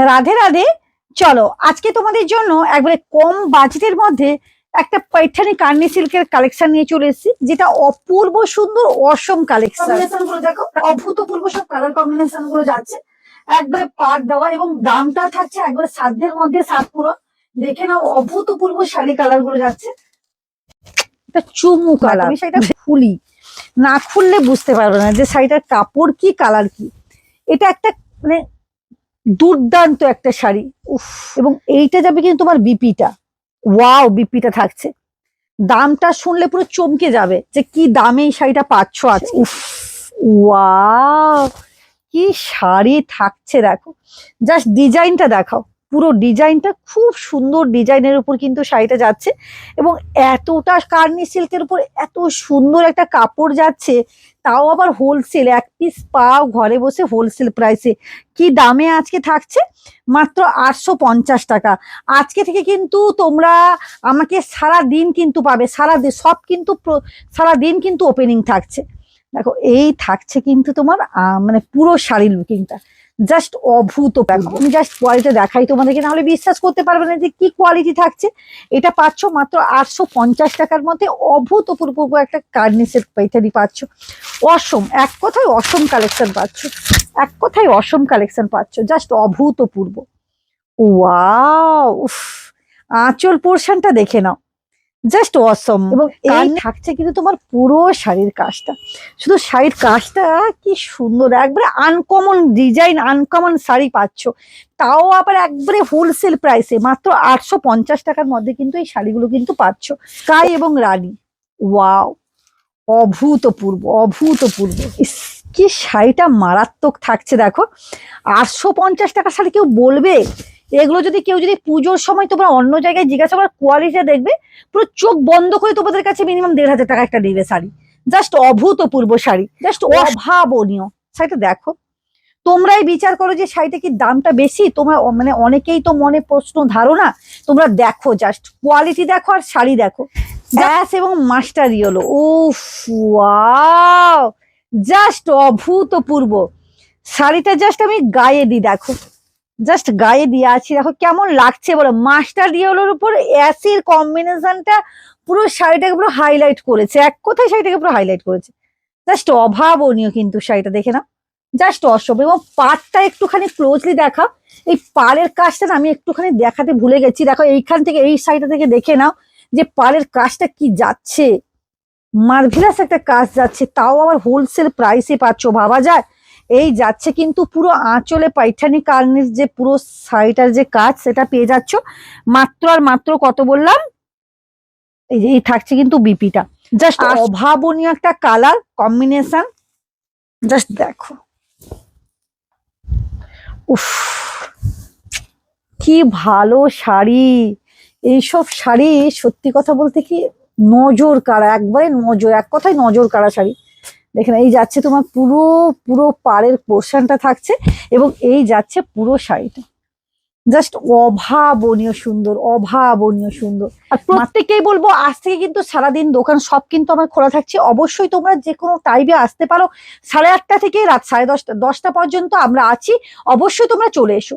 রাধে রাধে। চলো আজকে তোমাদের জন্য একবারে কম বাজেটের মধ্যে একটা पैठनी কার্নি সিল্কের কালেকশন নিয়ে চলে এসেছি, যেটা অপূর্ব সুন্দর অসম কালেকশন গুলো দেখো, অভূতপূর্ব সব কালার কম্বিনেশন গুলো যাচ্ছে একবারে পাট দেওয়া, এবং দামটা থাকছে একবারে সাধ্যের মধ্যে সাত পুরো। দেখে নাও অভূতপূর্ব শাড়ি কালার গুলো যাচ্ছে। এটা চুমু কালার, আমি শাড়িটা খুলি, না খুললে বুঝতে পারবে না যে শাড়িটার কাপড় কি কালার কি। এটা একটা মানে দুর্দান্ত একটা শাড়ি। উফ, এবং এইটা যাবে কিন্তু তোমার বিপিটা, ওয়াও বিপিটা থাকছে। দামটা শুনলে পুরো চমকে যাবে যে কি দামে এই শাড়িটা পাচ্ছ আজকে। উফ, ওয়াও কি শাড়ি থাকছে দেখো, জাস্ট ডিজাইনটা দেখাও। পুরো ডিজাইনটা খুব সুন্দর ডিজাইনের উপর কিন্তু শাড়িটা যাচ্ছে, এবং এতটা কার্নি সিল্কের উপর এত সুন্দর একটা কাপড় যাচ্ছে, তাও আবার হোলসেল। এক পিস পাও ঘরে বসে হোলসেল প্রাইসে। কি দামে আজকে থাকছে? মাত্র 850 টাকা। আজকে থেকে কিন্তু তোমরা আমাকে সারা দিন কিন্তু পাবে, সারা দিন সব কিন্তু সারা দিন কিন্তু ওপেনিং থাকছে। দেখো এই থাকছে কিন্তু তোমার মানে পুরো শাড়ির লুকিংটা জাস্ট অভূত। আমি জাস্ট কোয়ালিটি দেখাই তোমাদেরকে, নাহলে বিশ্বাস করতে পারবে না যে কি কোয়ালিটি থাকছে। এটা পাচ্ছ মাত্র 850 টাকার মধ্যে অভূতপূর্ব একটা কার্নি সিল্ক পাইকারি পাচ্ছ। অসম, এক কথায় অসম কালেকশন পাচ্ছ, এক কথায় অসম কালেকশন পাচ্ছ, জাস্ট অভূতপূর্ব। ওয়াও, উফ, আঁচল পোর্শনটা দেখে নাও, জাস্ট অসম। এবং এই থাকছে কিন্তু তোমার পুরো শাড়ির কাজটা, শুধু শাড়ির কাজটা কি সুন্দর, একবারে আনকমন ডিজাইন, আনকমন শাড়ি পাচ্ছ, তাও আবার একবারে হোলসেল প্রাইসে মাত্র 850 টাকার মধ্যে কিন্তু এই শাড়িগুলো কিন্তু পাচ্ছ। স্কাই এবং রানী, ওয়াও অভূতপূর্ব, অভূতপূর্ব। কি শাড়িটা মারাত্মক থাকছে দেখো। 850 টাকার শাড়ি কেউ বলবে? এগুলো যদি কেউ যদি পুজোর সময় তোমরা অন্য জায়গায় জিজ্ঞাসা করার কোয়ালিটি দেখবে, পুরো চোখ বন্ধ করে তোমাদের কাছে মিনিমাম 1500 টাকা একটা দিবে শাড়ি। জাস্ট অভূতপূর্ব শাড়ি, জাস্ট অভাবনীয়। শাড়িটা দেখো, তোমরাই বিচার করো যে শাড়িটা কি দামটা বেশি। তোমরা মানে অনেকেই তো মনে প্রশ্ন ধারণা, তোমরা দেখো জাস্ট কোয়ালিটি দেখো আর শাড়ি দেখো। গ্যাস এবং মাস্টার ইয়েলো, উফ ওয়াও, জাস্ট অভূতপূর্ব শাড়িটা। জাস্ট আমি গায়ে দিই, দেখো জাস্ট গায়ে দিয়ে আছি, দেখো কেমন লাগছে বলো। মাস্টার ইয়েলোর উপর অ্যাসির কম্বিনেশনটা পুরো শাড়িটাকে পুরো হাইলাইট করেছে, এক কথায় শাড়িটাকে পুরো হাইলাইট করেছে। জাস্ট অভাবনীয় কিন্তু শাড়িটা, দেখে নাও জাস্ট অসম। এবং পাড়টা একটুখানি ক্লোজলি দেখা, এই পাড়ের কাজটা না আমি একটুখানি দেখাতে ভুলে গেছি। দেখো এইখান থেকে, এই সাইডটা থেকে দেখে নাও যে পাড়ের কাজটা কি যাচ্ছে, মার্ভেলাস একটা কাজ যাচ্ছে, তাও আবার হোলসেল প্রাইসে পাচ্ছ, ভাবা যায়। এই যাচ্ছে কিন্তু পুরো আঁচলে পাইঠানি কার্নির যে পুরো শাড়িটার যে কাজ, সেটা পেয়ে যাচ্ছ মাত্র আর মাত্র কত বললাম, এই যে এই থাকছে কিন্তু বিপিটা। জাস্ট অভাবনীয় একটা কালার কম্বিনেশন, জাস্ট দেখো। উফ, কি ভালো শাড়ি। এইসব শাড়ি সত্যি কথা বলতে কি নজর কাড়া, একবারে নজর, এক কথায় নজর কাড়া শাড়ি। দেখেন এই যাচ্ছে তোমার পুরো পুরো পাড়ের পোর্শনটা থাকছে, এবং এই যাচ্ছে পুরো শাড়িটা, জাস্ট অভাবনীয় সুন্দর, অভাবনীয় সুন্দর। আর প্রত্যেককেই বলবো আজ থেকে কিন্তু সারাদিন দোকান সব কিন্তু আমার খোলা থাকছে। অবশ্যই তোমরা যে কোনো টাইমে আসতে পারো, 8:30 থেকে রাত 10:30 পর্যন্ত আমরা আছি। অবশ্যই তোমরা চলে এসো।